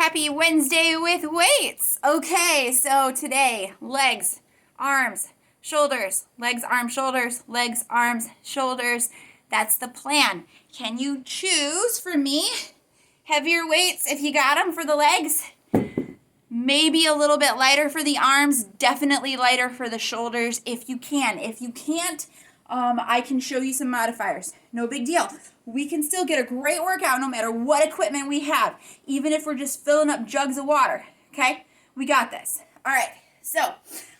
Happy Wednesday with weights. Okay, so today, legs, arms, shoulders, legs, arms, shoulders, legs, arms, shoulders. That's the plan. Can you choose for me heavier weights if you got them for the legs? Maybe a little bit lighter for the arms, definitely lighter for the shoulders if you can. If you can't, I can show you some modifiers. No big deal. We can still get a great workout no matter what equipment we have, even if we're just filling up jugs of water, okay? We got this. All right, so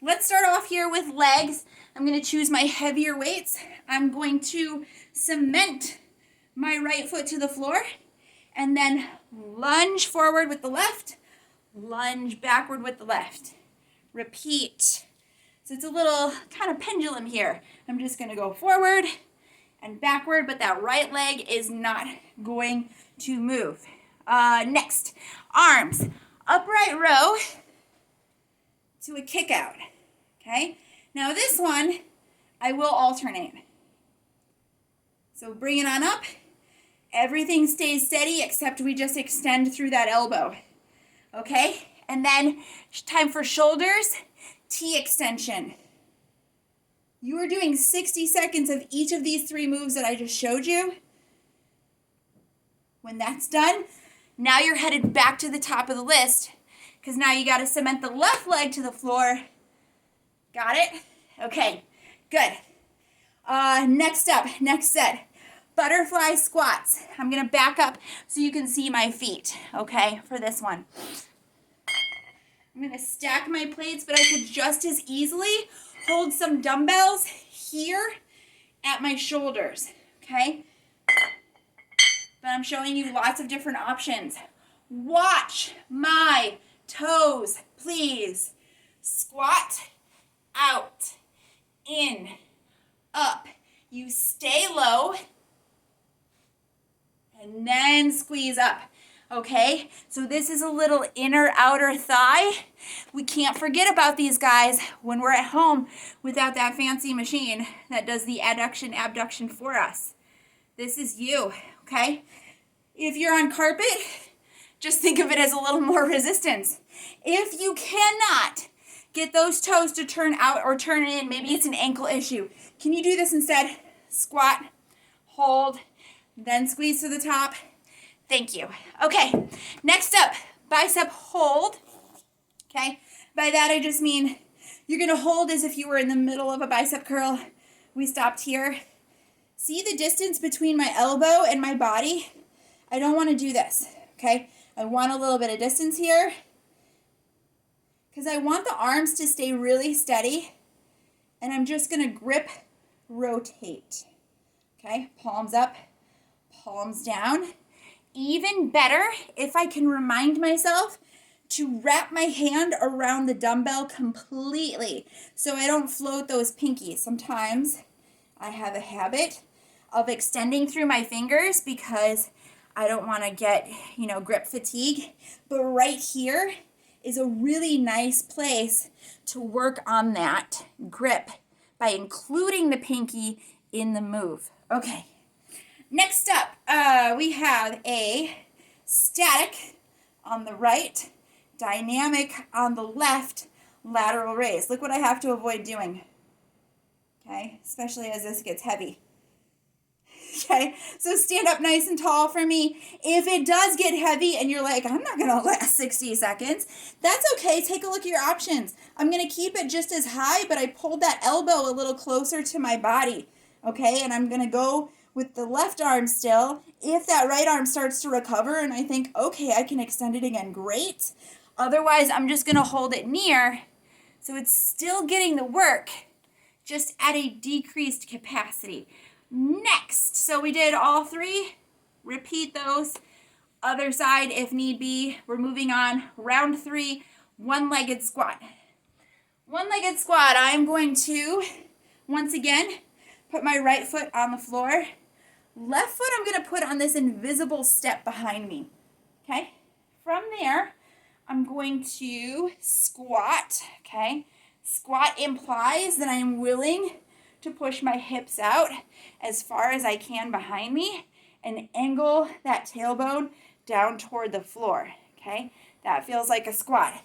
let's start off here with legs. I'm going to choose my heavier weights. I'm going to cement my right foot to the floor and then lunge forward with the left, lunge backward with the left. Repeat. So it's a little kind of pendulum here. I'm just going to go forward and backward, but that right leg is not going to move. Next, arms, upright row to a kick out. Okay? Now this one, I will alternate. So bring it on up. Everything stays steady except we just extend through that elbow. Okay? And then time for shoulders, T extension. You are doing 60 seconds of each of these three moves that I just showed you. When that's done, now you're headed back to the top of the list because now you got to cement the left leg to the floor. Got it? Okay, good. Next up, next set, butterfly squats. I'm going to back up so you can see my feet, okay, for this one. I'm going to stack my plates, but I could just as easily hold some dumbbells here at my shoulders, okay? But I'm showing you lots of different options. Watch my toes, please. Squat, out, in, up. You stay low, and then squeeze up. Okay, so this is a little inner outer thigh. We can't forget about these guys when we're at home without that fancy machine that does the adduction, abduction for us. This is you, okay? If you're on carpet, just think of it as a little more resistance. If you cannot get those toes to turn out or turn in, maybe it's an ankle issue. Can you do this instead? Squat, hold, then squeeze to the top. Thank you. Okay, next up, bicep hold. Okay, by that I just mean you're going to hold as if you were in the middle of a bicep curl. We stopped here. See the distance between my elbow and my body? I don't want to do this, okay? I want a little bit of distance here because I want the arms to stay really steady, and I'm just going to grip, rotate. Okay, palms up, palms down. Even better if I can remind myself to wrap my hand around the dumbbell completely so I don't float those pinkies. Sometimes I have a habit of extending through my fingers because I don't want to get, grip fatigue. But right here is a really nice place to work on that grip by including the pinky in the move. Okay. Next up, we have a static on the right, dynamic on the left, lateral raise. Look what I have to avoid doing, okay, especially as this gets heavy. Okay, so stand up nice and tall for me. If it does get heavy and you're like, I'm not going to last 60 seconds, that's okay. Take a look at your options. I'm going to keep it just as high, but I pulled that elbow a little closer to my body, okay, and I'm going to go with the left arm still. If that right arm starts to recover and I think, okay, I can extend it again, great. Otherwise, I'm just going to hold it near so it's still getting the work, just at a decreased capacity. Next, so we did all three. Repeat those. Other side if need be. We're moving on. Round 3, one-legged squat. One-legged squat, I'm going to, once again, put my right foot on the floor. Left foot I'm going to put on this invisible step behind me. Okay? From there, I'm going to squat. Okay? Squat implies that I'm willing to push my hips out as far as I can behind me and angle that tailbone down toward the floor. Okay, that feels like a squat.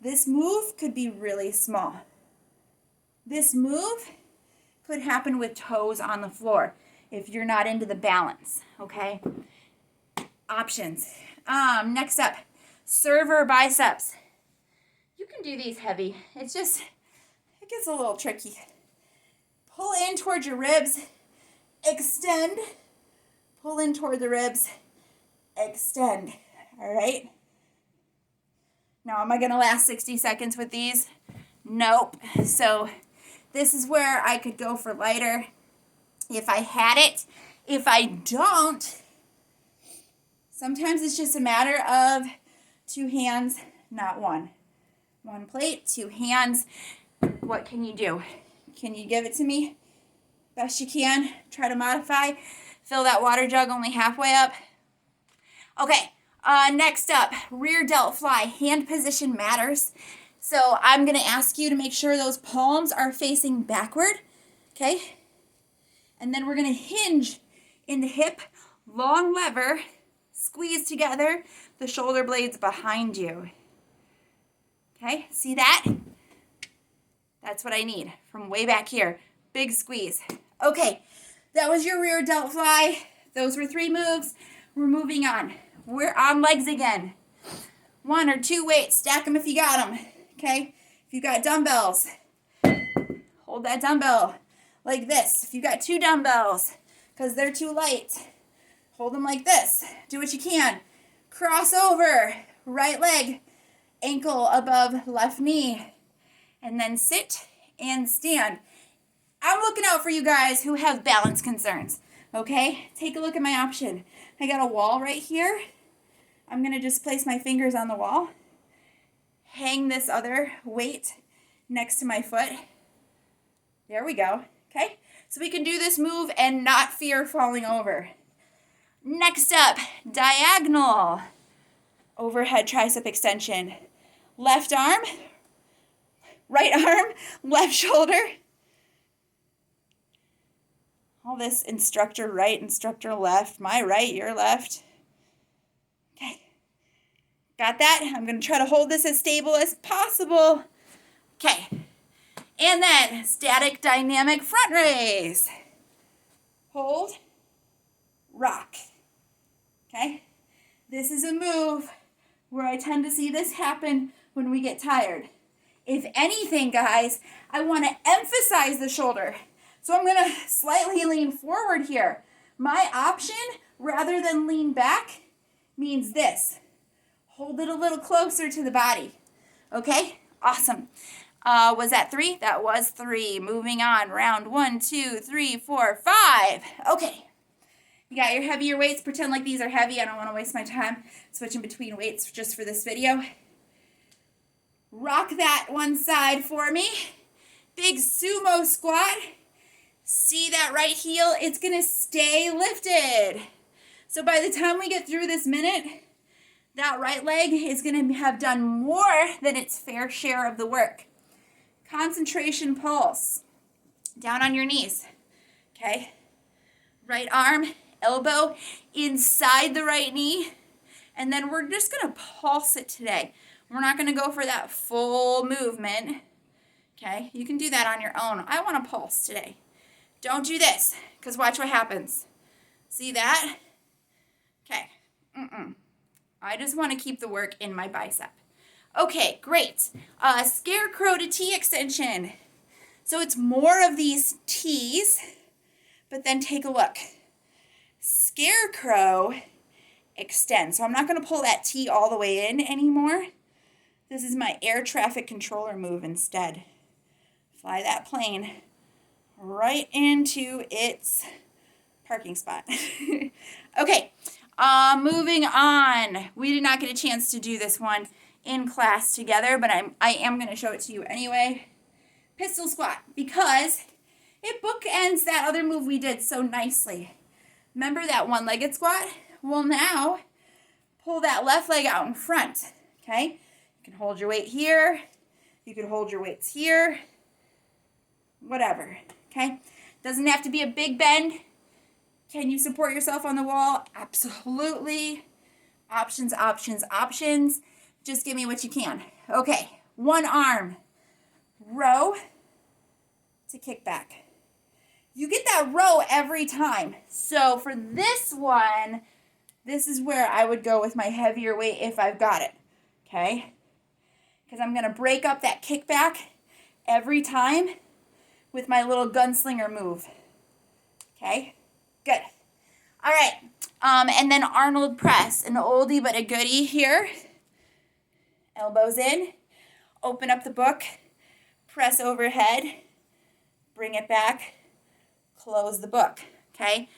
This move could be really small. This move could happen with toes on the floor if you're not into the balance, okay? Options. Next up, server biceps. You can do these heavy. It gets a little tricky. Pull in towards your ribs, extend, pull in toward the ribs, extend, all right? Now, am I gonna last 60 seconds with these? Nope. So this is where I could go for lighter if I had it. If I don't, sometimes it's just a matter of 2 hands, not one. 1 plate, 2 hands. What can you do? Can you give it to me? Best you can. Try to modify. Fill that water jug only halfway up. Okay, next up, rear delt fly. Hand position matters. So I'm going to ask you to make sure those palms are facing backward, okay? And then we're going to hinge in the hip, long lever, squeeze together, the shoulder blades behind you. Okay, see that? That's what I need from way back here. Big squeeze. Okay, that was your rear delt fly. Those were 3 moves. We're moving on. We're on legs again. 1 or 2 weights, stack them if you got them. Okay, if you got dumbbells, hold that dumbbell like this. If you got 2 dumbbells, because they're too light, hold them like this. Do what you can. Cross over, right leg, ankle above left knee, and then sit and stand. I'm looking out for you guys who have balance concerns, okay? Take a look at my option. I got a wall right here. I'm going to just place my fingers on the wall. Hang this other weight next to my foot. There we go. Okay? So we can do this move and not fear falling over. Next up, diagonal. Overhead tricep extension. Left arm, right arm, left shoulder. All this instructor right, instructor left, my right, your left. Okay. Got that? I'm going to try to hold this as stable as possible. Okay. And then static dynamic front raise. Hold, rock. Okay? This is a move where I tend to see this happen when we get tired. If anything, guys, I want to emphasize the shoulder. So I'm going to slightly lean forward here. My option, rather than lean back, means this. Hold it a little closer to the body. Okay? Awesome. Was that 3? That was 3. Moving on. Round 1, 2, 3, 4, 5. Okay. You got your heavier weights. Pretend like these are heavy. I don't want to waste my time switching between weights just for this video. Rock that one side for me. Big sumo squat. See that right heel? It's going to stay lifted. So by the time we get through this minute, that right leg is going to have done more than its fair share of the work. Concentration pulse. Down on your knees. Okay? Right arm, elbow inside the right knee. And then we're just going to pulse it today. We're not going to go for that full movement. Okay? You can do that on your own. I want to pulse today. Don't do this, because watch what happens. See that? Okay. I just want to keep the work in my bicep. Okay, great. Scarecrow to T extension. So it's more of these T's, but then take a look. Scarecrow extend. So I'm not going to pull that T all the way in anymore. This is my air traffic controller move instead. Fly that plane right into its parking spot. Okay, moving on. We did not get a chance to do this one in class together, but I am going to show it to you anyway. Pistol squat, because it bookends that other move we did so nicely. Remember that one-legged squat? Well, now pull that left leg out in front, okay? You can hold your weight here. You can hold your weights here. Whatever, okay? Doesn't have to be a big bend. Can you support yourself on the wall? Absolutely. Options, options, options. Just give me what you can. Okay, one arm, row to kick back. You get that row every time. So for this one, this is where I would go with my heavier weight if I've got it, okay? Because I'm going to break up that kickback every time with my little gunslinger move, okay? Good. All right, and then Arnold press, an oldie but a goodie here. Elbows in, open up the book, press overhead, bring it back, close the book, okay?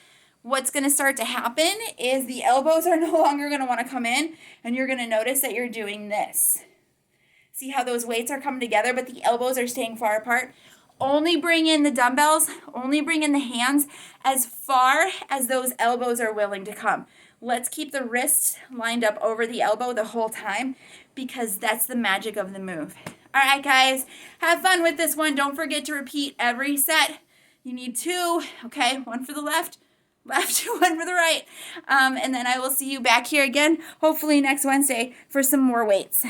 What's going to start to happen is the elbows are no longer going to want to come in, and you're going to notice that you're doing this. See how those weights are coming together, but the elbows are staying far apart? Only bring in the dumbbells, only bring in the hands as far as those elbows are willing to come. Let's keep the wrists lined up over the elbow the whole time because that's the magic of the move. All right, guys, have fun with this one. Don't forget to repeat every set. You need 2, okay? 1 for the left, 1 for the right. And then I will see you back here again, hopefully next Wednesday for some more weights.